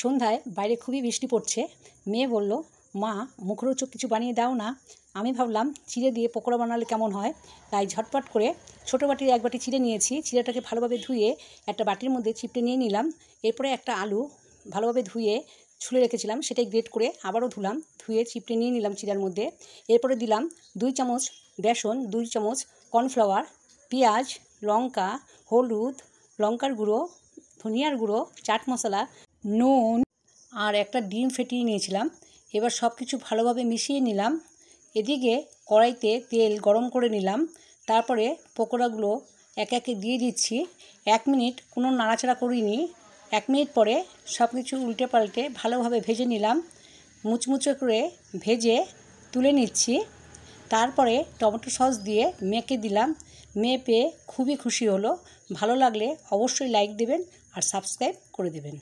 সন্ধ্যায় বাইরে খুবই বৃষ্টি পড়ছে। মেয়ে বলল, মা মুখরোচক কিছু বানিয়ে দাও না। আমি ভাবলাম চিড়ে দিয়ে পকোড়া বানালে কেমন হয়। তাই ঝটপট করে ছোটো বাটির এক বাটি চিড়ে নিয়েছি। চিড়েটাকে ভালোভাবে ধুয়ে একটা বাটির মধ্যে চিপটে নিয়ে নিলাম। এরপরে একটা আলু ভালোভাবে ধুয়ে ছুলে রেখেছিলাম, সেটাই গ্রেট করে আবারও ধুলাম, ধুয়ে চিপটে নিয়ে নিলাম চিড়ার মধ্যে। এরপরে দিলাম 2 চামচ বেসন, 2 চামচ কর্নফ্লাওয়ার, পেঁয়াজ, লঙ্কা, হলুদ, লঙ্কার গুঁড়ো, ধনিয়ার গুঁড়ো, চাট মশলা, নুন আর একটা ডিম ফেটিয়ে নিয়েছিলাম। এবার সব কিছু ভালোভাবে মিশিয়ে নিলাম। এদিকে কড়াইতে তেল গরম করে নিলাম। তারপরে পকোড়াগুলো একে একে দিয়ে দিচ্ছি। 1 মিনিট কোনো নাড়াচাড়া করিনি। 1 মিনিট পরে সব কিছু উল্টে পাল্টে ভালোভাবে ভেজে নিলাম। মুচমুচে করে ভেজে তুলে নিচ্ছি। তারপরে টমেটো সস দিয়ে মেখে দিলাম। মেয়ে পেয়ে খুবই খুশি হলো। ভালো লাগলে অবশ্যই লাইক দেবেন আর সাবস্ক্রাইব করে দেবেন।